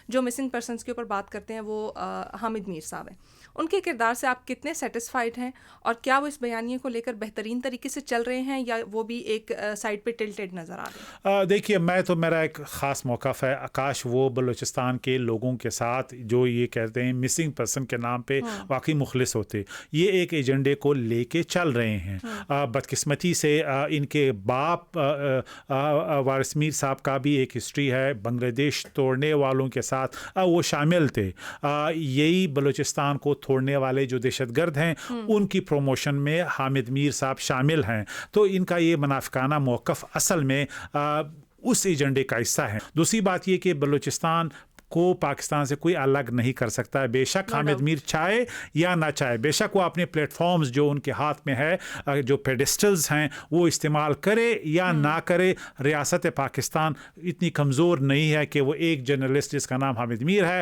جو missing persons کے اوپر بات کرتے ہیں وہ حامد میر صاحب ہیں. ان کے کردار سے آپ کتنے سیٹسفائڈ ہیں اور کیا وہ اس بیانیے کو لے کر بہترین طریقے سے چل رہے ہیں یا وہ بھی ایک سائڈ پہ ٹلٹڈ نظر آ رہے ہیں؟ دیکھیے میرا ایک خاص موقف ہے، کاش وہ بلوچستان کے لوگوں کے ساتھ جو یہ کہتے ہیں مسنگ پرسن کے نام پہ واقعی مخلص ہوتے. یہ ایک ایجنڈے کو لے کے چل رہے ہیں. بدقسمتی سے ان کے باپ وارث میر صاحب کا بھی ایک ہسٹری ہے بنگلہ دیش توڑنے والوں کے ساتھ، وہ شامل تھے. یہی بلوچستان کو توڑنے والے جو دہشت گرد ہیں ان کی پروموشن میں حامد میر صاحب شامل ہیں. تو ان کا یہ منافقانہ موقف اصل میں اس ایجنڈے کا حصہ ہے. دوسری بات یہ کہ بلوچستان کو پاکستان سے کوئی الگ نہیں کر سکتا ہے. بے شک حامد میر چاہے یا نہ چاہے، بے شک وہ اپنے پلیٹ فارمز جو ان کے ہاتھ میں ہے، جو پیڈسٹلز ہیں، وہ استعمال کرے یا نہ کرے. ریاست پاکستان اتنی کمزور نہیں ہے کہ وہ ایک جرنلسٹ جس کا نام حامد میر ہے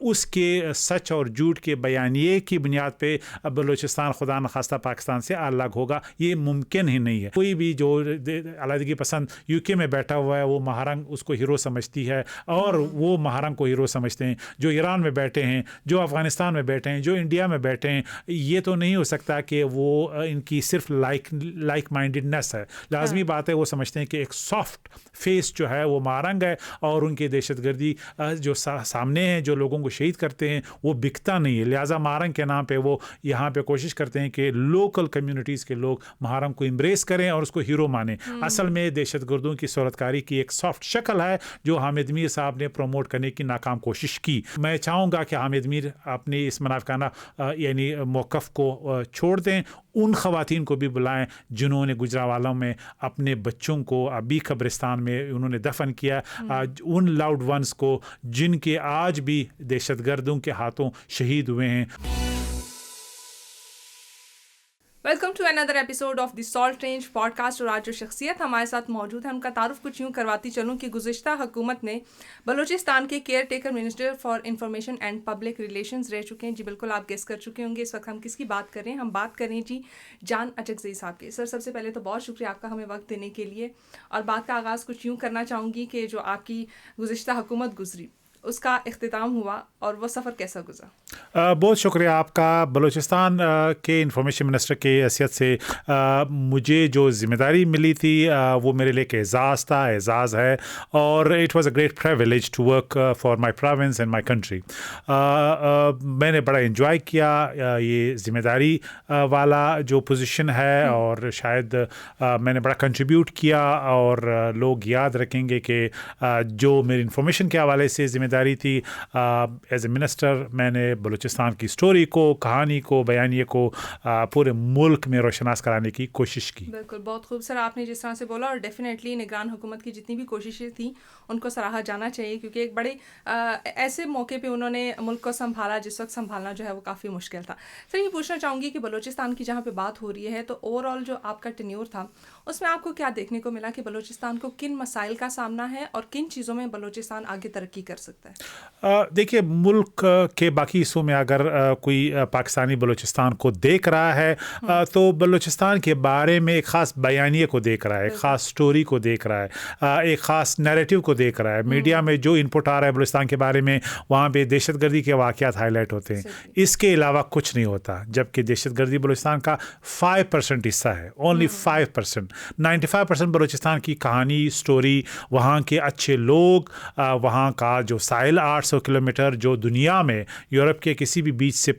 اس کے سچ اور جھوٹ کے بیانیے کی بنیاد پہ بلوچستان خدا نخواستہ پاکستان سے الگ ہوگا. یہ ممکن ہی نہیں ہے. کوئی بھی جو علیحدگی پسند یو کے میں بیٹھا ہوا ہے وہ مہارنگ اس کو ہیرو سمجھتی ہے اور وہ مہارنگ کو ہیرو سمجھتے ہیں. جو ایران میں بیٹھے ہیں، جو افغانستان میں بیٹھے ہیں، جو انڈیا میں بیٹھے ہیں، یہ تو نہیں ہو سکتا کہ وہ ان کی صرف لائک مائنڈڈنس ہے. لازمی بات ہے وہ سمجھتے ہیں کہ ایک سافٹ فیس جو ہے وہ مہارنگ ہے اور ان کی دہشت گردی جو سامنے ہیں، جو لوگوں کو شہید کرتے ہیں، وہ بکتا نہیں ہے. لہٰذا مہارنگ کے نام پہ وہ یہاں پہ کوشش کرتے ہیں کہ لوکل کمیونٹیز کے لوگ مہارنگ کو امبریس کریں اور اس کو ہیرو مانیں. اصل میں دہشت گردوں کی صورتکاری کی ایک سافٹ شکل ہے جو حامد میر صاحب نے پروموٹ کرنے کی ناکام کوشش کی. میں چاہوں گا کہ حامد میر اپنے اس منافقانہ یعنی موقف کو چھوڑ دیں. ان خواتین کو بھی بلائیں جنہوں نے گجرانوالوں میں اپنے بچوں کو ابھی قبرستان میں انہوں نے دفن کیا. ان لاؤڈ ونس کو جن کے آج بھی دہشت گردوں کے ہاتھوں شہید ہوئے ہیں. Welcome to another episode of the salt range podcast. اور آج جو شخصیت ہمارے ساتھ موجود ہے ان کا تعارف کچھ یوں کرواتی چلوں کہ گزشتہ حکومت نے بلوچستان کے care taker minister for information and public relations رہ چکے ہیں. جی بالکل آپ گیس کر چکے ہوں گے اس وقت ہم کس کی بات کر رہے ہیں. ہم بات کر رہے ہیں جی جان اچکزئی صاحب کے. سر سب سے پہلے تو بہت شکریہ آپ کا ہمیں وقت دینے کے لیے. اور بات کا آغاز کچھ یوں کرنا چاہوں گی کہ جو آپ کی گزشتہ حکومت گزری اس کا اختتام ہوا اور وہ سفر کیسا گزرا؟ بہت شکریہ آپ کا. بلوچستان کے انفارمیشن منسٹر کی حیثیت سے مجھے جو ذمہ داری ملی تھی وہ میرے لیے ایک اعزاز تھا، اعزاز ہے، اور it was a great privilege to work for my province and my country. میں نے بڑا انجوائے کیا یہ ذمہ داری والا جو پوزیشن ہے، اور شاید میں نے بڑا کنٹریبیوٹ کیا. اور لوگ یاد رکھیں گے کہ جو میری انفارمیشن کے حوالے سے ذمہ داری تھی ایز اے منسٹر، میں نے بلوچستان کی سٹوری کو، کہانی کو، بیانیے کو پورے ملک میں روشناس کرانے کی کوشش کی. بالکل، بہت خوب سر آپ نے جس طرح سے بولا. اور ڈیفینیٹلی نگران حکومت کی جتنی بھی کوششیں تھیں ان کو سراہا جانا چاہیے، کیونکہ ایک بڑے ایسے موقع پہ انہوں نے ملک کو سنبھالا جس وقت سنبھالنا جو ہے وہ کافی مشکل تھا. سر یہ پوچھنا چاہوں گی کہ بلوچستان کی جہاں پہ بات ہو رہی ہے تو اوور آل جو آپ کا ٹینیور تھا اس میں آپ کو کیا دیکھنے کو ملا کہ بلوچستان کو کن مسائل کا سامنا ہے اور کن چیزوں میں بلوچستان آگے ترقی کر سکتا ہے؟ دیکھیے ملک کے باقی حصوں میں اگر کوئی پاکستانی بلوچستان کو دیکھ رہا ہے تو بلوچستان کے بارے میں ایک خاص بیانیے کو دیکھ رہا ہے، ایک خاص سٹوری کو دیکھ رہا ہے، ایک خاص نیریٹو کو دیکھ رہا ہے. میڈیا میں جو انپٹ آ رہا ہے بلوچستان کے بارے میں وہاں پہ دہشت گردی کے واقعات ہائی لائٹ ہوتے ہیں. اس کے علاوہ کچھ نہیں ہوتا، جبکہ دہشت گردی بلوچستان کا 5% حصہ ہے، اونلی 5%. 95% بلوچستان کی کہانی، سٹوری، وہاں کے اچھے لوگ، وہاں کا جو ساحل 800 کلومیٹر جو دنیا میں یورپ کے کسی بھی بیچ سے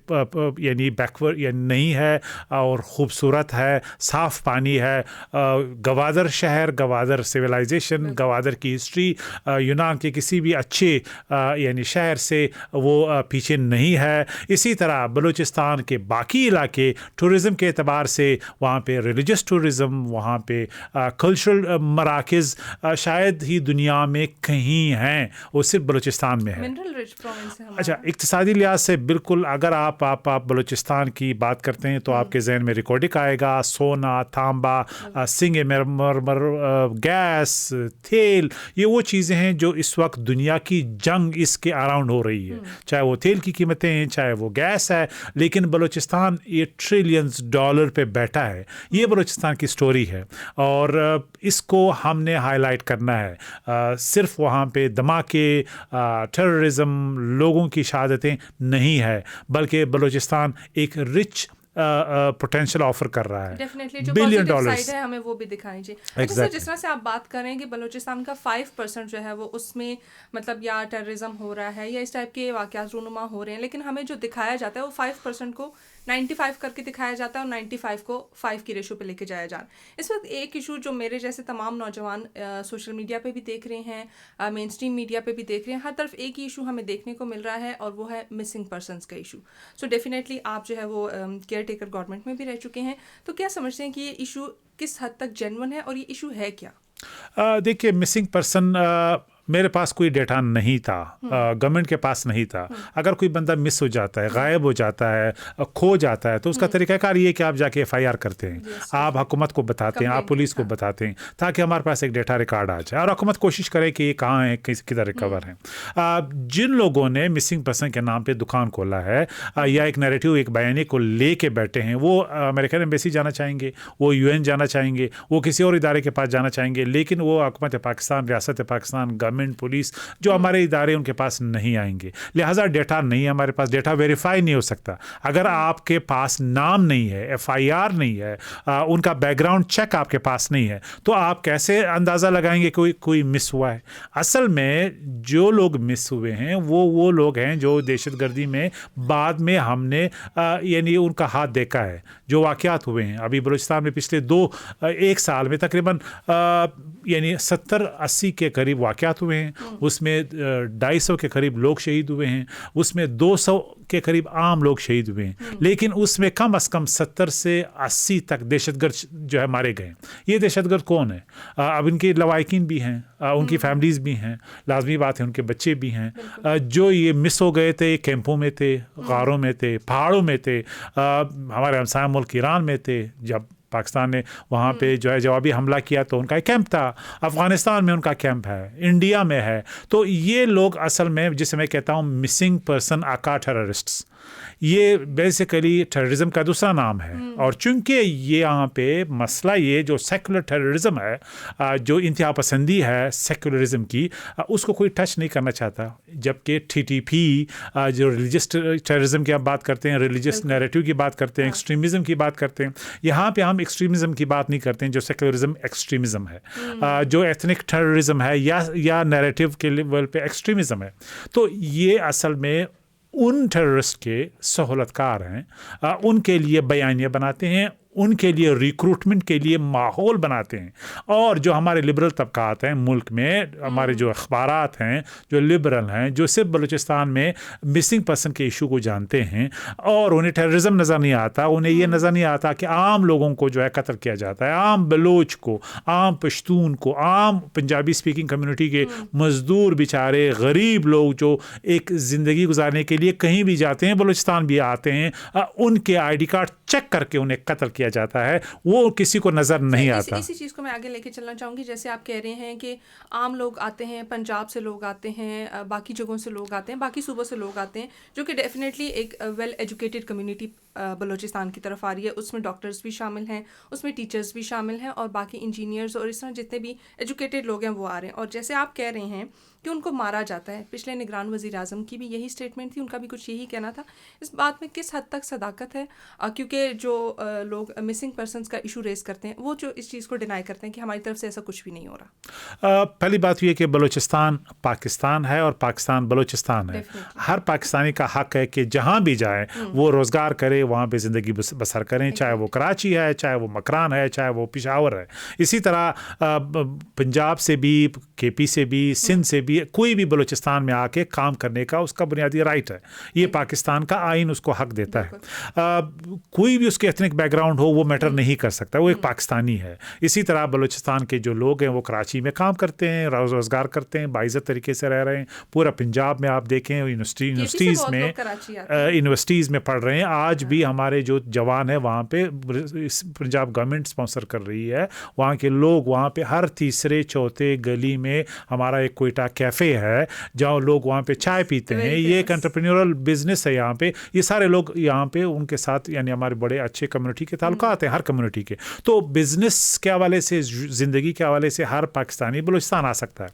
یعنی بیکورڈ یعنی نہیں ہے، اور خوبصورت ہے، صاف پانی ہے. گوادر شہر، گوادر سویلائزیشن، گوادر کی ہسٹری یونان کے کسی بھی اچھے یعنی شہر سے وہ پیچھے نہیں ہے. اسی طرح بلوچستان کے باقی علاقے ٹورزم کے اعتبار سے وہاں پہ ریلیجس ٹورزم، وہاں پہ کلچرل مراکز شاید ہی دنیا میں کہیں ہیں، وہ صرف بلوچستان میں ہے. اچھا، اقتصادی لحاظ سے بالکل اگر آپ بلوچستان کی بات کرتے ہیں تو آپ کے ذہن میں ریکارڈک آئے گا سونا، تانبا، سنگ مرمر، گیس، تیل. یہ وہ چیزیں ہیں جو اس وقت دنیا کی جنگ اس کے اراؤنڈ ہو رہی ہے، چاہے وہ تیل کی قیمتیں ہیں، چاہے وہ گیس ہے. لیکن بلوچستان یہ ٹریلینز ڈالر پہ بیٹھا ہے. یہ بلوچستان کی سٹوری ہے اور اس کو ہم نے ہائی لائٹ کرنا ہے. صرف وہاں پہ دھماکے، टेररिज्म, लोगों की शहादतें नहीं है, बल्कि बलूचिस्तान एक रिच पोटेंशियल ऑफर कर रहा है। डेफिनेटली जो बिलियन पॉजिटिव डॉलर्स साइड है हमें वो भी दिखानी चाहिए। अच्छा सर, जिस तरह से आप बात कर रहे हैं कि बलूचिस्तान का 5% जो है वो उसमें मतलब या टेररिज्म हो रहा है या इस टाइप के वाक़यात रूनुमा हो रहे हैं, लेकिन हमें जो दिखाया जाता है वो 5% को 95 करके दिखाया जाता है और 95 को 5 की रेशो पे लेके जाया जा रहा है। इस वक्त एक इशू जो मेरे जैसे तमाम नौजवान सोशल मीडिया पे भी देख रहे हैं, मेन स्ट्रीम मीडिया पे भी देख रहे हैं, हर तरफ एक ही इशू हमें देखने को मिल रहा है और वो है मिसिंग पर्सनस का इशू। सो डेफिनेटली आप जो है वो केयर टेकर गवर्नमेंट में भी रह चुके हैं, तो क्या समझते हैं कि ये इशू किस हद तक जेन्युइन है और ये इशू है क्या? देखिए, मिसिंग पर्सन मेरे पास कोई डेटा नहीं था, गवर्नमेंट के पास नहीं था। अगर कोई बंदा मिस हो जाता है, गायब हो जाता है, खो जाता है, तो उसका तरीक़ाकार ये है कि आप जाके FIR करते हैं, आप हुकूमत को बताते हैं, आप पुलिस को बताते हैं, ताकि हमारे पास एक डेटा रिकॉर्ड आ जाए और हुकूमत कोशिश करे कि ये कहाँ है, किधर रिकवर है। जिन लोगों ने मिसिंग पर्सन के नाम पे दुकान खोला है या एक नैरेटिव, एक बयानी को ले के बैठे हैं, वो अमेरिकन एम्बेसी जाना चाहेंगे, वो UN जाना चाहेंगे, वो किसी और इदारे के पास जाना चाहेंगे, लेकिन वो हुकूमत पाकिस्तान, रियासत पाकिस्तान, गवर्नमेंट, पुलिस, जो हमारे इदारे उनके पास नहीं आएंगे। लिहाजा डेटा नहीं है हमारे पास, डेटा वेरीफाई नहीं हो सकता। अगर आपके पास नाम नहीं है, FIR नहीं है, उनका बैकग्राउंड चेक आपके पास नहीं है, तो आप कैसे अंदाज़ा लगाएंगे कोई मिस हुआ है? असल में जो लोग मिस हुए हैं वो लोग हैं जो दहशतगर्दी में बाद में हमने यानी उनका हाथ देखा है, जो वाक़यात हुए हैं। अभी बलूचिस्तान में पिछले एक साल में तकरीबन यानी 70-80 के करीब वाक़यात हुए हैं, उसमें 250 के करीब लोग शहीद हुए हैं, उसमें 200 के करीब आम लोग शहीद हुए हैं, लेकिन उसमें कम से कम 70 से 80 तक दहशतगर्द जो है मारे गए। ये दहशतगर्द कौन है? अब इनके लवाकिन भी हैं, उनकी फैमिलीज़ भी हैं, लाजमी बात है उनके बच्चे भी हैं, जो ये मिस हो गए थे, कैंपों में थे, गारों में थे, पहाड़ों में थे, हमारे हमसाया मुल्क ईरान में थे। जब पाकिस्तान ने वहाँ पे जो है जवाबी हमला किया तो उनका एक कैंप था, अफ़गानिस्तान में उनका कैंप है, इंडिया में है। तो ये लोग असल में, जिसे मैं कहता हूँ मिसिंग पर्सन आका टेररिस्ट्स, ये बेसिकली टेररिज्म का दूसरा नाम है। और चूंकि ये यहाँ पे मसला ये जो सेकुलर टेररिज्म है, जो इंतहा पसंदी है सेकुलरिज्म की, उसको कोई टच नहीं करना चाहता। जबकि TTP जो रिलीजियस टेररिज्म की आप बात करते हैं, रिलीजियस नैरेटिव की बात करते हैं, एक्सट्रीमिज़म की बात करते हैं, यहाँ पे हम एक्सट्रीमिज़म की बात नहीं करते हैं, जो सेकुलरिज्म एक्सट्रीमिज़म है, जो एथनिक टेररिज्म है या नैरेटिव के लेवल पे एक्सट्रीमिज़म है। तो ये असल में उन टेररिस्ट के सहूलतकार हैं, उनके लिए बयानियाँ बनाते हैं, उनके लिए रिक्रूटमेंट के लिए माहौल बनाते हैं। और जो हमारे लिबरल तबकात हैं मुल्क में, हमारे जो अखबारात हैं जो लिबरल हैं, जो सिर्फ बलूचिस्तान में मिसिंग पर्सन के इशू को जानते हैं और उन्हें टेररिज्म नज़र नहीं आता, उन्हें ये नज़र नहीं आता कि आम लोगों को जो है कत्ल किया जाता है, आम बलोच को, आम पश्तून को, आम पंजाबी स्पीकिंग कम्युनिटी के मज़दूर बेचारे गरीब लोग जो एक ज़िंदगी गुजारने के लिए कहीं भी जाते हैं, बलूचिस्तान भी आते हैं, उनके ID कार्ड चेक करके उन्हें कत्ल किया जाता है, वो किसी को नजर नहीं आता। इसी चीज़ को मैं आगे लेके चलना चाहूँगी। जैसे आप कह रहे हैं कि आम लोग आते हैं, पंजाब से लोग आते हैं, बाकी जगहों से लोग आते हैं, बाकी सूबों से लोग आते हैं, जो कि डेफिनेटली एक वेल एजुकेटेड कम्युनिटी बलूचिस्तान की तरफ आ रही है। उसमें डॉक्टर्स भी शामिल हैं, उसमें टीचर्स भी शामिल हैं और बाकी इंजीनियर्स और इस तरह जितने भी एजुकेटेड लोग हैं वो आ रहे हैं। और जैसे आप कह रहे हैं कि उनको मारा जाता है, पिछले निगरान वज़ीर आज़म की भी यही स्टेटमेंट थी, उनका भी कुछ यही कहना था। इस बात में किस हद तक सदाकत है? क्योंकि जो लोग मिसिंग पर्सनस का इशू रेस करते हैं वो जो इस चीज़ को डिनाई करते हैं कि हमारी तरफ से ऐसा कुछ भी नहीं हो रहा। पहली बात ये कि बलूचिस्तान पाकिस्तान है और पाकिस्तान बलूचिस्तान है। हर पाकिस्तानी का हक है कि जहाँ भी जाए वो रोज़गार करे, वहाँ पे ज़िंदगी बसर करें, चाहे वो कराची है, चाहे वो मकरान है, चाहे वो पेशावर है। इसी तरह पंजाब से भी, KP से भी, सिंध से भी, कोई भी बलूचिस्तान में आके काम करने का उसका बुनियादी राइट है। ये पाकिस्तान का आइन उसको हक देता है। कोई भी उसके एथनिक बैकग्राउंड हो वो मैटर नहीं कर सकता, वो एक पाकिस्तानी है। इसी तरह बलूचिस्तान के जो लोग हैं वो कराची में काम करते हैं, रोज़गार करते हैं, बाइज़्ज़त तरीके से रह रहे हैं। पूरा पंजाब में आप देखें यूनिवर्सिटीज़ में पढ़ रहे हैं। आज भी हमारे जो जवान है वहाँ पे पंजाब गवर्नमेंट स्पॉन्सर कर रही है। वहाँ के लोग वहाँ पे हर तीसरे चौथे गली में हमारा एक कोयटा कैफ़े है जहाँ लोग वहाँ पे चाय पीते हैं, ये एक एंटरप्रेन्योरल बिजनेस है यहाँ पे, ये सारे लोग यहाँ पे उनके साथ यानी हमारे बड़े अच्छे कम्युनिटी के ताल्लुकात हैं, हर कम्युनिटी के। तो बिजनेस के हवाले से, ज़िंदगी के हवाले से हर पाकिस्तानी बलूचिस्तान आ सकता है।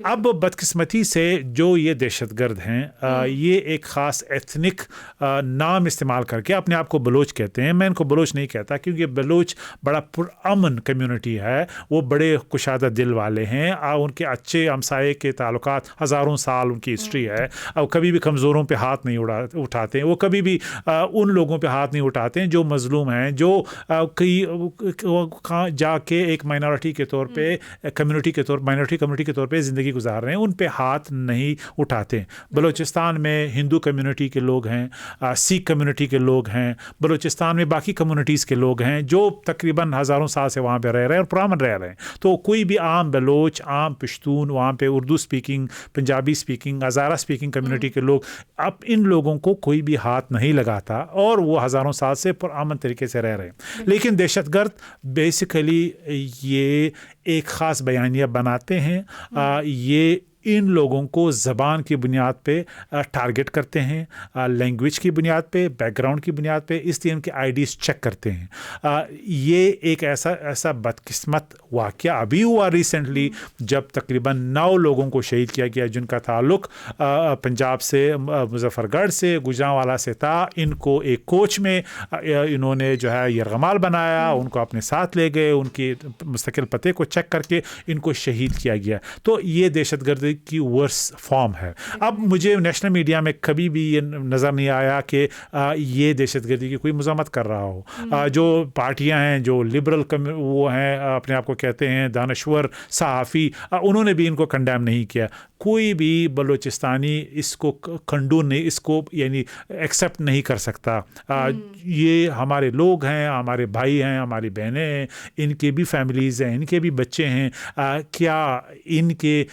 अब बदकिस्मती से जो ये दहशतगर्द हैं, ये एक ख़ास एथनिक नाम इस्तेमाल करके अपने आप को बलोच कहते हैं। मैं इनको बलोच नहीं कहता क्योंकि बलोच बड़ा पुरअमन कम्युनिटी है, वो बड़े कुशादा दिल वाले हैं, उनके अच्छे हमसाये के ताल्लुकात हज़ारों साल उनकी हिस्ट्री है। अब कभी भी कमज़ोरों पे हाथ नहीं उठाते हैं, वो कभी भी उन लोगों पे हाथ नहीं उठाते हैं जो मज़लूम हैं, जो कहीं जाके एक माइनॉरिटी के तौर पे माइनॉरिटी कम्युनिटी के तौर पे ज़िंदगी गुजार रहे हैं, उन पे हाथ नहीं उठाते। बलूचिस्तान में हिंदू कम्युनिटी के लोग हैं, सिख कम्युनिटी के लोग हैं, बलूचिस्तान में बाकी कम्युनिटीज़ के लोग हैं जो तकरीबन हज़ारों साल से वहाँ पे रह रहे हैं और पुरान रह रहे हैं। तो कोई भी आम बलोच, आम पश्तून, वहाँ पे उर्दू स्पीकिंग, पंजाबी स्पीकिंग, हज़ारा स्पीकिंग कम्युनिटी के लोग, अब इन लोगों को कोई भी हाथ नहीं लगाता और वो हज़ारों साल से पुरअमन तरीके से रह रहे हैं। लेकिन दहशतगर्द बेसिकली ये एक ख़ास बयानिया बनाते हैं, ये इन लोगों को ज़बान की बुनियाद पे टारगेट करते हैं, लैंग्वेज की बुनियाद पे, बैकग्राउंड की बुनियाद पे, इसलिए उनके आईडीज़ चेक करते हैं। ये एक ऐसा बदकिस्मत वाक़या अभी हुआ रिसेंटली जब तकरीबन 9 लोगों को शहीद किया गया जिनका ताल्लुक़ पंजाब से, मुजफ्फरगढ़ से, गुजरांवाला से था। इनको एक कोच में इन्होंने जो है यरगमाल बनाया, उनको अपने साथ ले गए, उनके मुस्तकिल पते को चेक करके इनको शहीद किया गया। तो ये दहशतगर्दी की वर्स फॉर्म है। अब मुझे नेशनल मीडिया में कभी भी ये नज़र नहीं आया कि ये दहशतगर्दी की कोई मज़ामत कर रहा हो। जो पार्टियां हैं, जो लिबरल वो हैं, अपने आप को कहते हैं दानश्वर सहाफ़ी, उन्होंने भी इनको कंडेम नहीं किया। कोई भी बलूचिस्तानी इसको कंडोन नहीं, इसको यानी एक्सेप्ट नहीं कर सकता। ये हमारे लोग हैं, हमारे भाई हैं, हमारी बहनें हैं, इनके भी फैमिलीज़ हैं, इनके भी बच्चे हैं। क्या इनके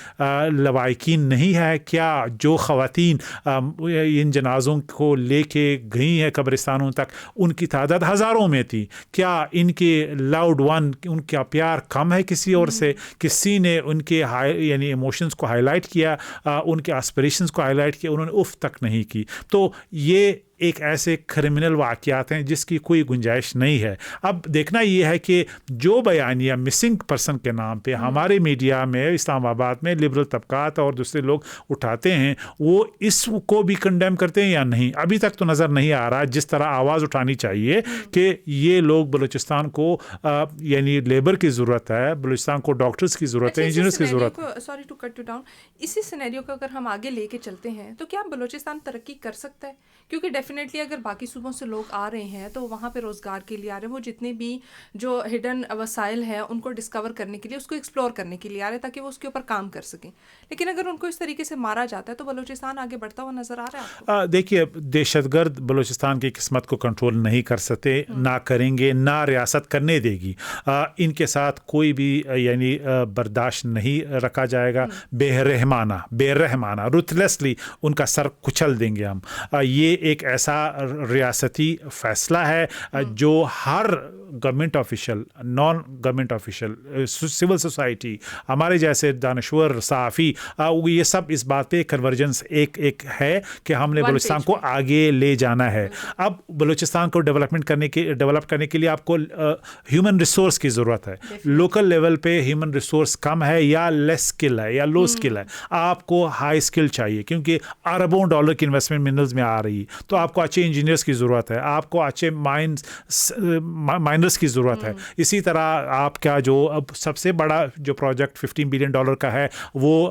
लवाकिन नहीं है? क्या जो ख़वातीन इन जनाज़ों को लेके गई हैं कब्रिस्तानों तक, उनकी तादाद हज़ारों में थी, क्या इनके लाउड वन, उनका प्यार कम है किसी और से? किसी ने उनके यानी इमोशंस को हाईलाइट किया, उनके एस्पिरेशंस को हाईलाइट किया? उन्होंने उफ तक नहीं की। तो ये एक ऐसे क्रिमिनल वाक़यात हैं जिसकी कोई गुंजाइश नहीं है। अब देखना ये है कि जो बयानिया मिसिंग पर्सन के नाम पे हमारे मीडिया में, इस्लामाबाद में लिबरल तबकात और दूसरे लोग उठाते हैं, वो इसको भी कंडेम करते हैं या नहीं, अभी तक तो नज़र नहीं आ रहा। जिस तरह आवाज़ उठानी चाहिए कि ये लोग बलूचिस्तान को यानी लेबर की ज़रूरत है, बलूचिस्तान को डॉक्टर्स की ज़रूरत है, इंजीनियर्स की ज़रूरत है। Sorry to cut you down, इसी सिनेरियो को अगर हम आगे लेके चलते हैं तो क्या बलूचिस्तान तरक्की कर सकता है? क्योंकि डेफिनेटली अगर बाकी सूबों से लोग आ रहे हैं तो वहाँ पे रोज़गार के लिए आ रहे हैं, वो जितने भी जो हिडन वसाइल हैं उनको डिस्कवर करने के लिए, उसको एक्सप्लोर करने के लिए आ रहे हैं ताकि वो उसके ऊपर काम कर सकें। लेकिन अगर उनको इस तरीके से मारा जाता है तो बलूचिस्तान आगे बढ़ता हुआ नज़र आ रहा है आपको? देखिए, दहशतगर्द बलूचिस्तान की किस्मत को कंट्रोल नहीं कर सकते, ना करेंगे, ना रियासत करने देगी। इनके साथ कोई भी यानी बर्दाश्त नहीं रखा जाएगा। बेरहमाना रुथलेसली उनका सर कुचल देंगे हम। ये एक ऐसा रियासती फ़ैसला है जो हर government official, non government official, civil society, हमारे जैसे दानश्वर सहाफ़ी, ये सब इस बात पे कन्वर्जेंस एक है कि हमने बलूचिस्तान को आगे ले जाना है। अब बलूचिस्तान को डेवलप करने के लिए आपको ह्यूमन रिसोर्स की ज़रूरत है। लोकल लेवल पे ह्यूमन रिसोर्स कम है या लेस स्किल है या लो स्किल है। आपको हाई स्किल चाहिए क्योंकि अरबों डॉलर की इन्वेस्टमेंट मिनरल्स में आ रही, तो आपको अच्छे इंजीनियर्स की ज़रूरत है, आपको अच्छे माइनर्स की ज़रूरत है। इसी तरह आपका जो अब सबसे बड़ा जो प्रोजेक्ट $15 बिलियन का है वो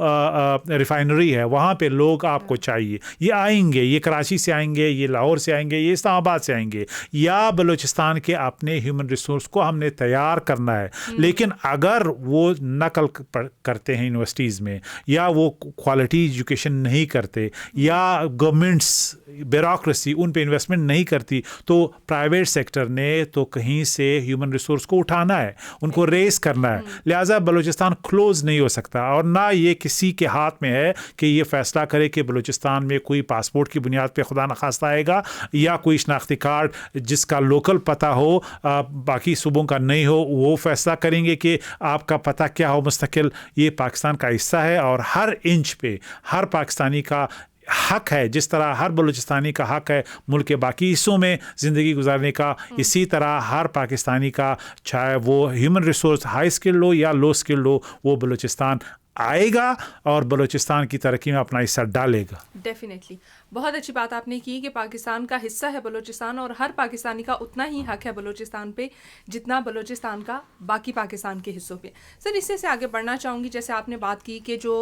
रिफाइनरी है, वहाँ पे लोग आपको चाहिए। ये आएंगे, ये कराची से आएंगे, ये लाहौर से आएंगे, ये इस्लामाबाद से आएंगे, या बलूचिस्तान के अपने ह्यूमन रिसोर्स को हमने तैयार करना है। लेकिन अगर वो नकल करते हैं यूनिवर्सिटीज़ में, या वो क्वालिटी एजुकेशन नहीं करते, या गवर्नमेंट्स ब्यूरोक्रेसी پالیسی उन पे इन्वेस्टमेंट नहीं करती तो प्राइवेट सेक्टर ने तो कहीं से ह्यूमन रिसोर्स को उठाना है, उनको रेस करना है। लिहाजा बलूचिस्तान क्लोज नहीं हो सकता और ना ये किसी के हाथ में है कि ये फैसला करे कि बलूचिस्तान में कोई पासपोर्ट की बुनियाद पे खुदा न खास्ता आएगा या कोई शनाख्ती कार्ड जिसका लोकल पता हो बाकी सूबों का नहीं हो, वो फैसला करेंगे कि आपका पता क्या हो मुस्तकिल। ये पाकिस्तान का हिस्सा है और हर इंच पे हर पाकिस्तानी का हक है, जिस तरह हर बलूचिस्तानी का हक है मुल्क के बाकी हिस्सों में ज़िंदगी गुजारने का, इसी तरह हर पाकिस्तानी का, चाहे वो ह्यूमन रिसोर्स हाई स्किल्ड हो या लो स्किल्ड हो, वो बलूचिस्तान आएगा और बलूचिस्तान की तरक्की में अपना हिस्सा डालेगा। डेफिनेटली बहुत अच्छी बात आपने की कि पाकिस्तान का हिस्सा है बलूचिस्तान और हर पाकिस्तानी का उतना ही हक है बलूचिस्तान पे जितना बलूचिस्तान का बाकी पाकिस्तान के हिस्सों पे। सर इससे से आगे बढ़ना चाहूँगी, जैसे आपने बात की कि जो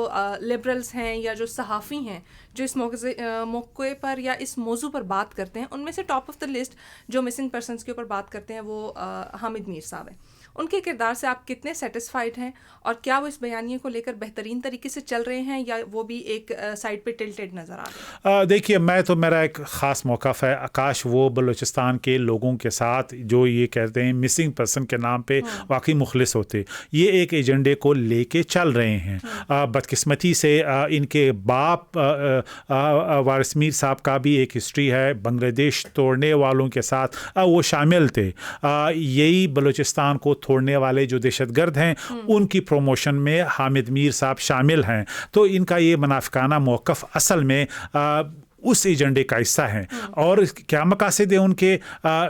लिबरल्स हैं या जो सहाफ़ी हैं जो इस मौके पर या इस मौजू पर बात करते हैं, उनमें से टॉप ऑफ द लिस्ट जो मिसिंग पर्सनस के ऊपर बात करते हैं वो हामिद मीर साहब हैं। उनके किरदार से आप कितने सेटिस्फाइड हैं और क्या वो इस बयानिए को लेकर बेहतरीन तरीके से चल रहे हैं या वो भी एक साइड पे टिल्टेड नज़र आ रहे हैं? देखिए मैं तो मेरा एक ख़ास मौक़िफ़ है, आकाश वो बलूचिस्तान के लोगों के साथ जो ये कहते हैं मिसिंग पर्सन के नाम पे वाकई मुखलिस होते, ये एक एजेंडे को लेके चल रहे हैं। बदकिस्मती से इनके बाप वारिस मीर साहब का भी एक हिस्ट्री है, बांग्लादेश तोड़ने वालों के साथ वो शामिल थे। यही बलूचिस्तान को तोड़ने वाले जो दहशतगर्द हैं उनकी प्रमोशन में हामिद मीर साहब शामिल हैं। तो इनका ये मुनाफिकाना मौक़िफ़ असल में उस एजेंडे का हिस्सा हैं और क्या मकासद है उनके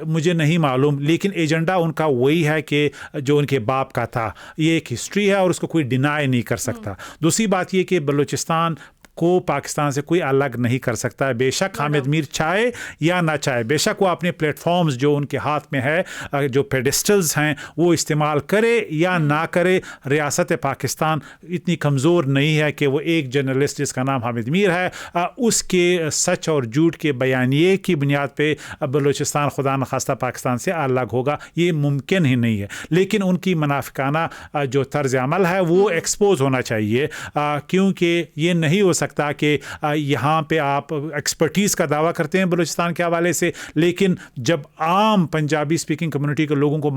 मुझे नहीं मालूम, लेकिन एजेंडा उनका वही है कि जो उनके बाप का था। ये एक हिस्ट्री है और उसको कोई डिनाई नहीं कर सकता। दूसरी बात ये कि बलूचिस्तान को पाकिस्तान से कोई अलग नहीं कर सकता है, बेशक हामिद मीर चाहे या ना चाहे, बेशक वो अपने प्लेटफॉर्म्स जो उनके हाथ में है, जो पेडिस्टल्स हैं वो इस्तेमाल करे या ना करे। रियासत पाकिस्तान इतनी कमज़ोर नहीं है कि वो एक जर्नलिस्ट जिसका नाम हामिद मीर है उसके सच और झूठ के बयानिए की बुनियाद पे बलूचिस्तान खुदा न खास्ता पाकिस्तान से अलग होगा, ये मुमकिन ही नहीं है। लेकिन उनकी मुनाफिकाना जो तर्ज अमल है वो एक्सपोज होना चाहिए, क्योंकि ये नहीं हो सकता कि यहाँ पे आप एक्सपर्टीज़ का दावा करते हैं बलूचिस्तान के हवाले से, लेकिन जब आम पंजाबी स्पीकिंग कम्युनिटी के लोगों को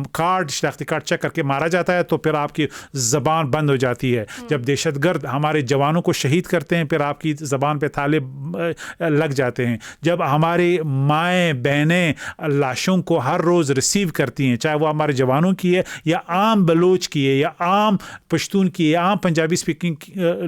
शनाख्ती कार्ड चेक करके मारा जाता है तो फिर आपकी ज़बान बंद हो जाती है। जब दहशतगर्द हमारे जवानों को शहीद करते हैं फिर आपकी ज़बान पे ताले लग जाते हैं। जब हमारे माएँ बहनें लाशों को हर रोज़ रिसीव करती हैं, चाहे वो हमारे जवानों की है या आम बलोच की है या आम पश्तून की है, आम पंजाबी स्पीकिंग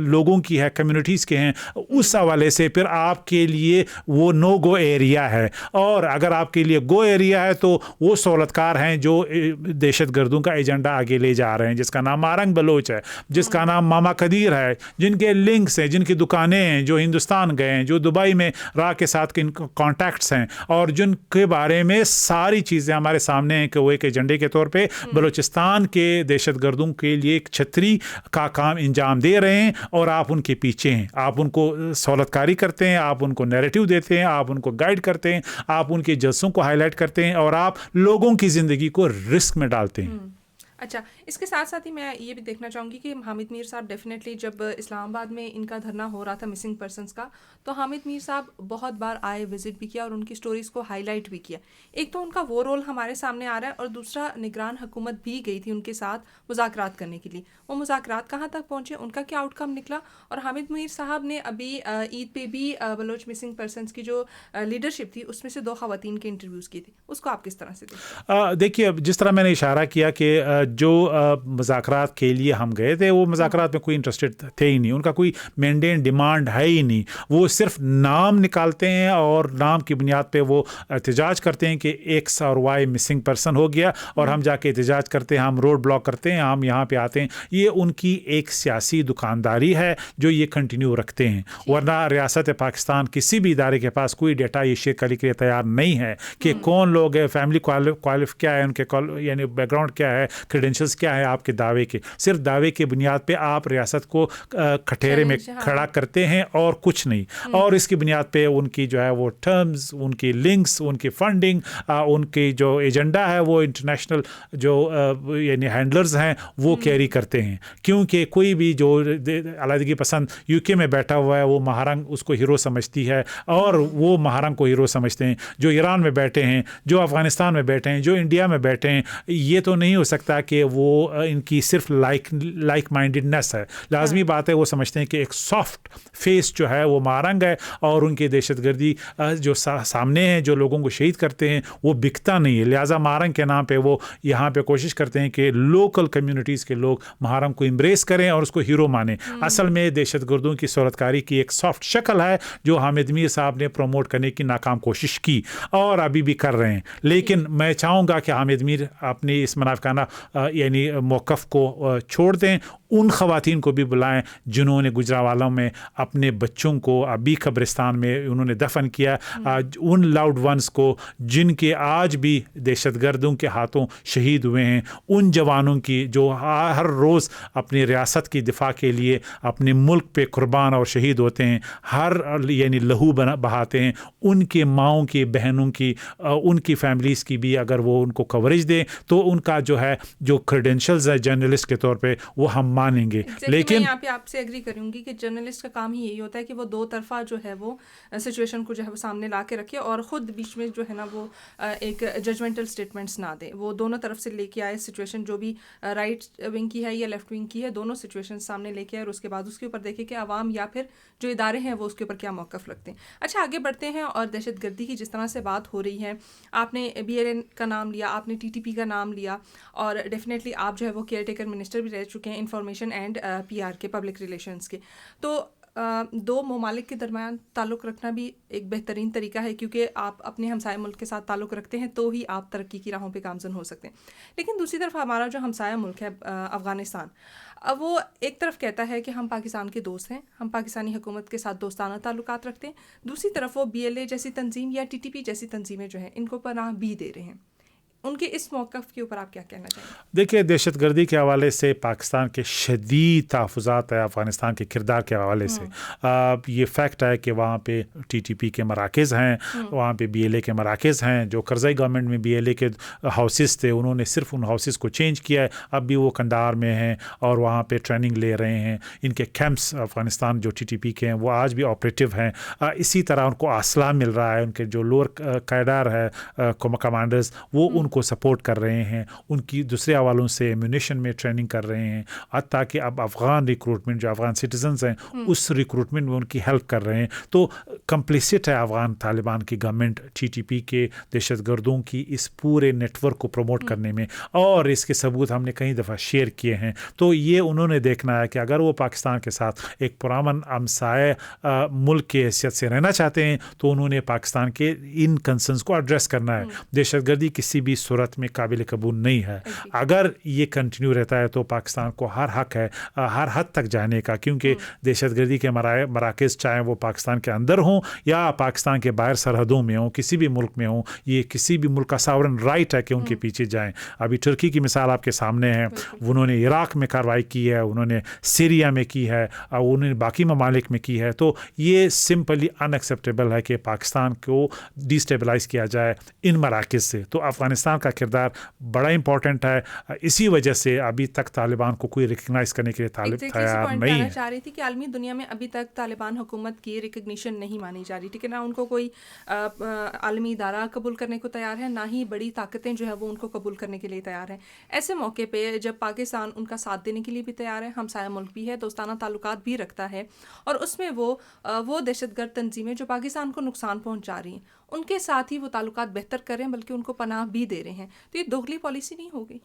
लोगों की है, कम्युनिटीज़ के हैं, उस हवाले से फिर आपके लिए वो नो गो एरिया है। और अगर आपके लिए गो एरिया है तो वो सहूलतकार हैं जो दहशतगर्दों का एजेंडा आगे ले जा रहे हैं, जिसका नाम मारंग बलोच है, जिसका नाम मामा कदीर है, जिनके लिंक्स हैं, जिनकी दुकानें हैं, जो हिंदुस्तान गए हैं, जो दुबई में राह के साथ के कॉन्टैक्ट्स हैं और जिनके बारे में सारी चीज़ें हमारे सामने हैं कि वो एक एजेंडे के तौर पे बलूचिस्तान के दहशतगर्दों के लिए एक छतरी का काम अंजाम दे रहे हैं और आप उनके पीछे हैं। आप उनको सहूलतकारी करते हैं, आप उनको नैरेटिव देते हैं, आप उनको गाइड करते हैं, आप उनके जलसों को हाईलाइट करते हैं और आप लोगों की ज़िंदगी को रिस्क में डालते हैं। अच्छा, इसके साथ साथ ही मैं ये भी देखना चाहूँगी कि हामिद मीर साहब डेफिनेटली जब इस्लामाबाद में इनका धरना हो रहा था मिसिंग पर्सनस का, तो हामिद मीर साहब बहुत बार आए, विज़िट भी किया और उनकी स्टोरीज़ को हाईलाइट भी किया। एक तो उनका वो रोल हमारे सामने आ रहा है और दूसरा निगरान हुकूमत भी गई थी उनके साथ मुज़ाकरात करने के लिए। वो मुज़ाकरात कहाँ तक पहुँचे, उनका क्या आउटकम निकला? और हामिद मीर साहब ने अभी ईद पे भी बलोच मिसिंग पर्सनस की जो लीडरशिप थी उसमें से 2 ख़वातीन के इंटरव्यूज़ किए थे, उसको आप किस तरह से देखते? देखिए, जिस तरह मैंने इशारा किया कि जो मुज़ाकरात के लिए हम गए थे वो मुज़ाकरात में कोई इंटरेस्टेड थे ही नहीं, उनका कोई मेंटेन डिमांड है ही नहीं। वो सिर्फ नाम निकालते हैं और नाम की बुनियाद पे वो एहतजाज करते हैं कि X और Y मिसिंग पर्सन हो गया और हम जाके एहतजाज करते हैं, हम रोड ब्लॉक करते हैं, हम यहाँ पे आते हैं। ये उनकी एक सियासी दुकानदारी है जो ये कंटिन्यू रखते हैं, वरना रियासत पाकिस्तान किसी भी इदारे के पास कोई डेटा ये शेयर करने के लिए तैयार नहीं है कि कौन लोग है, फैमिली क्वालिफ क्या है, उनके यानी बैकग्राउंड क्या है, क्रेडेंशियल्स क्या है आपके दावे के, सिर्फ दावे के बुनियाद पे आप रियासत को खटेरे में खड़ा करते हैं और कुछ नहीं, और इसकी बुनियाद पे उनकी जो है वो टर्म्स, उनकी लिंक्स, उनकी फंडिंग, उनकी जो एजेंडा है वो इंटरनेशनल जो यानी हैंडलर्स हैं वो कैरी करते हैं। क्योंकि कोई भी जो अलहदगी पसंद यूके में बैठा हुआ है वो महारंग उसको हीरो समझती है और वो महारंग को हीरो समझते हैं। जो ईरान में बैठे हैं, जो अफ़गानिस्तान में बैठे हैं, जो इंडिया में बैठे हैं, ये तो नहीं हो सकता कि वो इनकी सिर्फ लाइक माइंडेडनेस है। लाजमी बात है वो समझते हैं कि एक सॉफ्ट फेस जो है वो महारंग है और उनकी दहशतगर्दी जो सामने है, जो लोगों को शहीद करते हैं, वो बिकता नहीं है। लिहाजा महारंग के नाम पे वो यहाँ पे कोशिश करते हैं कि लोकल कम्युनिटीज़ के लोग महारंग को एम्ब्रेस करें और उसको हीरो माने। असल में दहशतगर्दों की सूरतकारी की एक सॉफ्ट शक्ल है जो हामिद मीर साहब ने प्रमोट करने की नाकाम कोशिश की और अभी भी कर रहे हैं। लेकिन मैं चाहूँगा कि हामिद मीर अपनी इस मुनाफिकाना यानी मौक़िफ़ को छोड़ दें, उन ख़वातीन को भी बुलाएं जिन्होंने गुजरावालों में अपने बच्चों को अभी कब्रिस्तान में उन्होंने दफन किया, उन लाउड वंस को जिनके आज भी दहशतगर्दों के हाथों शहीद हुए हैं, उन जवानों की जो हर रोज़ अपनी रियासत की दिफा के लिए अपने मुल्क पे कुर्बान और शहीद होते हैं, हर यानी लहू बहाते हैं, उनके माओं की, बहनों की, उनकी फैमिलीज़ की भी अगर वो उनको कवरेज दें तो उनका जो है जो क्रेडेंशियल्स है जर्नलिस्ट के तौर पे वो हम मानेंगे। लेकिन मैं यहाँ पे आपसे एग्री करूँगी कि जर्नलिस्ट का काम ही यही होता है कि वो दो तरफा जो है वो सिचुएशन को जो है वो सामने ला के रखे और ख़ुद बीच में जो है ना वो एक जजमेंटल स्टेटमेंट्स ना दे, वो दोनों तरफ से लेके आए सिचुएशन, जो भी राइट विंग की है या लेफ्ट विंग की है, दोनों सिचुएशन सामने लेके आए और उसके बाद उसके ऊपर देखे कि आवाम या फिर जो इदारे हैं वो उसके ऊपर क्या मौक़िफ़ रखते हैं। अच्छा, आगे बढ़ते हैं और दहशतगर्दी की जिस तरह से बात हो रही है, आपने BLN का नाम लिया, आपने TTP का नाम लिया और डेफिनेटली आप जो है वो केयर टेकर मिनिस्टर भी रह चुके हैं इंफॉर्मेशन एंड PR के, पब्लिक रिलेशंस के। तो दो ममालिक के दरमियान ताल्लुक़ रखना भी एक बेहतरीन तरीका है क्योंकि आप अपने हमसाया मुल्क के साथ ताल्लुक़ रखते हैं तो ही आप तरक्की की राहों पे गामज़न हो सकते हैं। लेकिन दूसरी तरफ हमारा जो हमसाया मुल्क है अफ़गानिस्तान, अब वो एक तरफ कहता है कि हम पाकिस्तान के दोस्त हैं, हम पाकिस्तानी हुकूमत के साथ दोस्ताना ताल्लुकात रखते हैं, दूसरी तरफ वो BLA जैसी तंजीम या TTP जैसी तंजीमें जो हैं इनको पनाह भी दे रहे हैं। उनके इस मौक़िफ़ के ऊपर आप क्या कहना चाहेंगे? देखिए, दहशतगर्दी के हवाले से पाकिस्तान के शदीद तहफ़्फ़ुज़ात है अफ़गानिस्तान के किरदार के हवाले से। ये फ़ैक्ट है कि वहाँ पे TTP के मराकज़ हैं, वहाँ पे BLA के मराकज़ हैं। जो करज़ई गवर्नमेंट में BLA के हाउसेस थे उन्होंने सिर्फ उन हाउसेस को चेंज किया है, अब भी वो कंधार में हैं और वहाँ पे ट्रेनिंग ले रहे हैं। इनके कैंप्स अफ़गानिस्तान जो TTP के हैं वो आज भी ऑपरेटिव हैं। इसी तरह उनको असला मिल रहा है, उनके जो लोअर कैडर है कमांडर्स वो उनको सपोर्ट कर रहे हैं, उनकी दूसरे हवालों से एम्यूनेशन में ट्रेनिंग कर रहे हैं, ताकि अब अफ़गान रिक्रूटमेंट जो अफ़गान सिटीजन्स हैं उस रिक्रूटमेंट में उनकी हेल्प कर रहे हैं। तो कंप्लिसिट है अफ़गान तालिबान की गवर्नमेंट TTP के दहशतगर्दों की इस पूरे नेटवर्क को प्रमोट करने में, और इसके सबूत हमने कई दफ़ा शेयर किए हैं। तो ये उन्होंने देखना है कि अगर वो पाकिस्तान के साथ एक पुरामन हमसाया मुल्क की हैसियत से रहना चाहते हैं तो उन्होंने पाकिस्तान के इन कंसर्न्स को एड्रेस करना है। दहशतगर्दी किसी भी सूरत में काबिल कबूल नहीं है। अगर ये कंटिन्यू रहता है तो पाकिस्तान को हर हक है हर हद तक जाने का, क्योंकि दहशतगर्दी के मराकज़ चाहे वो पाकिस्तान के अंदर हों या पाकिस्तान के बाहर सरहदों में हों, किसी भी मुल्क में हों, ये किसी भी मुल्क का सॉवरेन राइट है कि उनके पीछे जाएं। अभी तुर्की की मिसाल आपके सामने है, उन्होंने इराक़ में कार्रवाई की है, उन्होंने सीरिया में की है, उन्होंने बाकी ममालिक में की है। तो ये सिंपली अनएक्सेप्टेबल है कि पाकिस्तान को डिस्टेबलाइज़ किया जाए इन मराकज़ से। तो अफ़गानिस्तान का किरदार बड़ा इंपॉर्टेंट है, इसी वजह से अभी तक तालिबान को कोई रिकग्नाइज करने के लिए तैयार नहीं है। चाह रही थी कि आलमी दुनिया में अभी तक तालिबान हुकूमत की रिकग्निशन नहीं मानी जा रही, ठीक है ना, उनको कोई आलमी इदारा कबूल करने को तैयार है, ना ही बड़ी ताकतें जो है वो उनको कबूल करने के लिए तैयार हैं। ऐसे मौके पे जब पाकिस्तान उनका साथ देने के लिए भी तैयार है, हमसाया मुल्क भी है, दोस्ताना ताल्लुकात भी रखता है, और उसमें वो दहशतगर्द तंजीमें जो पाकिस्तान को नुकसान पहुँचा रही हैं उनके साथ ही वो ताल्लुकात बेहतर कर रहे हैं, बल्कि उनको पनाह भी दे रहे हैं। तो ये दोगली पॉलिसी नहीं होगी?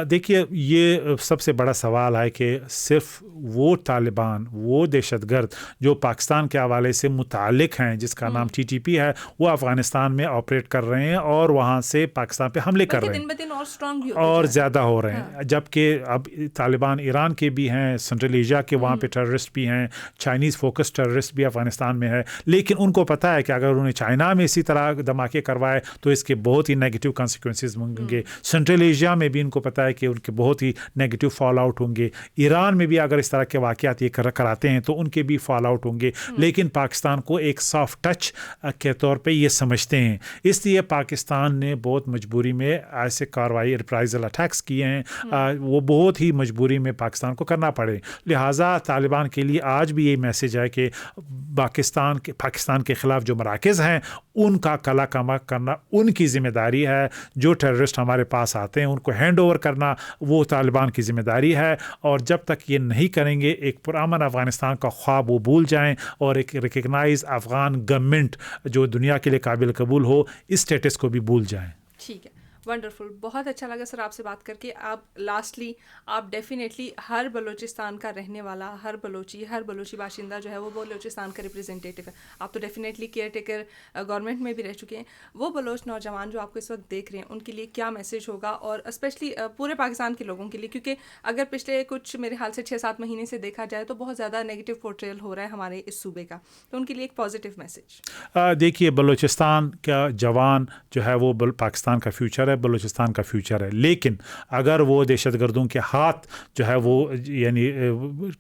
देखिए, ये सबसे बड़ा सवाल है कि सिर्फ वो तालिबान, वो दहशतगर्द जो पाकिस्तान के हवाले से मुतालिक हैं, जिसका नाम TTP है, वो अफ़गानिस्तान में ऑपरेट कर रहे हैं और वहाँ से पाकिस्तान पे हमले कर रहे हैं, दिन ब दिन और स्ट्रॉन्ग भी और ज़्यादा हो रहे हैं। जबकि अब तालिबान ईरान के भी हैं, सेंट्रल एशिया के वहाँ पे टेररिस्ट भी हैं, चाइनीज़ फोकस टेररिस्ट भी अफ़गानिस्तान में है। लेकिन उनको पता है कि अगर उन्होंने चाइना में इसी तरह धमाके करवाए तो इसके बहुत ही नेगेटिव कॉन्सिक्वेंस कॉन्सिक्वेंसेस होंगे। सेंट्रल एशिया में भी इनको पता है कि उनके बहुत ही नेगेटिव फॉल आउट होंगे। ईरान में भी अगर इस तरह के वाक़यात ये कराते हैं तो उनके भी फॉल आउट होंगे, लेकिन पाकिस्तान को एक सॉफ्ट टच के तौर पे ये समझते हैं, इसलिए पाकिस्तान ने बहुत मजबूरी में ऐसे कार्रवाई रिप्राइजल अटैक्स किए हैं, वो बहुत ही मजबूरी में पाकिस्तान को करना पड़े। लिहाजा तालिबान के लिए आज भी ये मैसेज है कि पाकिस्तान के ख़िलाफ़ जो मराकज़ हैं उनका कला कमा करना उनकी ज़िम्मेदारी है। जो टेररिस्ट हमारे पास आते हैं उनको हैंड ओवर करना वो तालिबान की ज़िम्मेदारी है, और जब तक ये नहीं करेंगे एक पुरअमन अफ़गानिस्तान का ख्वाब वो भूल जाएं और एक रिकग्नाइज अफ़गान गवर्नमेंट जो दुनिया के लिए काबिल कबूल हो, इस स्टेटस को भी भूल जाएं। ठीक है, वंडरफुल, बहुत अच्छा लगा सर आपसे बात करके। आप डेफिनेटली हर बलूचिस्तान का रहने वाला, हर बलूची बाशिंदा जो है वो बलूचिस्तान का रिप्रेजेंटेटिव है। आप तो डेफिनेटली केयर टेकर गवर्नमेंट में भी रह चुके हैं। वो बलोच नौजवान जो आपको इस वक्त देख रहे हैं उनके लिए क्या मैसेज होगा, और स्पेशली पूरे पाकिस्तान के लोगों के लिए, क्योंकि अगर पिछले कुछ मेरे ख्याल से 6-7 महीने से देखा जाए तो बहुत ज़्यादा नेगेटिव पोर्ट्रेयल हो रहा है हमारे इस सूबे का, तो उनके लिए एक पॉजिटिव मैसेज। देखिए, बलूचिस्तान का जवान जो है वो पाकिस्तान का फ्यूचर है, बलूचिस्तान का फ्यूचर है, लेकिन अगर वो दहशतगर्दों के हाथ जो है वो यानी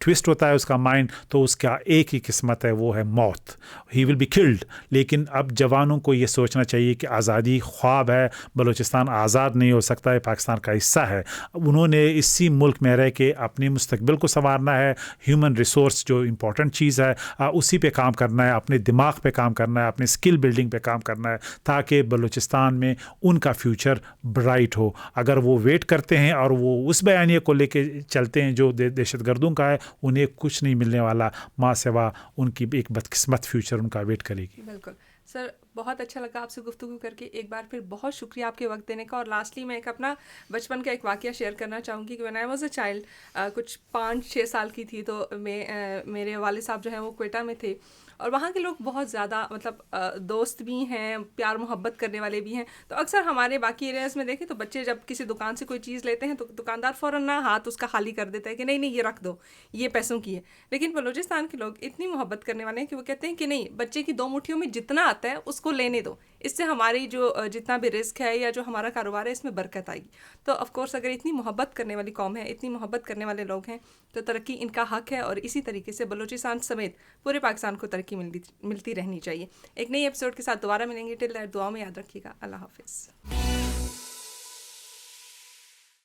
ट्विस्ट होता है उसका माइंड, तो उसका एक ही किस्मत है, वो है मौत, ही विल बी किल्ड। लेकिन अब जवानों को ये सोचना चाहिए कि आज़ादी ख्वाब है, बलूचिस्तान आज़ाद नहीं हो सकता है, पाकिस्तान का हिस्सा है। उन्होंने इसी मुल्क में रह के अपनी मुस्तकबिल को संवारना है। ह्यूमन रिसोर्स जो इम्पोर्टेंट चीज़ है उसी पे काम करना है, अपने दिमाग पे काम करना है, अपने स्किल बिल्डिंग पे काम करना है, ताकि बलूचिस्तान में उनका फ्यूचर ब्राइट हो। अगर वो वेट करते हैं और वो उस बयानिए को लेके चलते हैं जो दहशतगर्दों का है, उन्हें कुछ नहीं मिलने वाला, माँ सिवा उनकी एक बदकिस्मत फ्यूचर उनका वेट करेगी। बिल्कुल सर, बहुत अच्छा लगा आपसे गुफ्तगू करके। एक बार फिर बहुत शुक्रिया आपके वक्त देने का। और लास्टली मैं एक अपना बचपन का एक वाक़या शेयर करना चाहूँगी कि when I was a child, कुछ 5-6 साल की थी, तो मेरे वालिद साहब जो हैं वो क्वेटा में थे, और वहाँ के लोग बहुत ज़्यादा मतलब दोस्त भी हैं, प्यार मोहब्बत करने वाले भी हैं। तो अक्सर हमारे बाकी एरियाज़ में देखें तो बच्चे जब किसी दुकान से कोई चीज़ लेते हैं तो दुकानदार फ़ौरन ना हाथ उसका खाली कर देता है कि नहीं ये रख दो, ये पैसों की है। लेकिन बलूचिस्तान के लोग इतनी मोहब्बत करने वाले हैं कि वो कहते हैं कि नहीं, बच्चे की 2 मुट्ठियों में जितना आता है उसको लेने दो, इससे हमारी जो जितना भी रिस्क है या जो हमारा कारोबार है इसमें बरकत आएगी। तो ऑफ कोर्स अगर इतनी मोहब्बत करने वाली कौम है, इतनी मोहब्बत करने वाले लोग हैं, तो तरक्की इनका हक है, और इसी तरीके से बलूचिस्तान समेत पूरे पाकिस्तान को तरक्की मिलती रहनी चाहिए। एक नई एपिसोड के साथ दोबारा मिलेंगे। टिल दैट दुआ में याद रखिएगा। अल्लाह हाफिज़।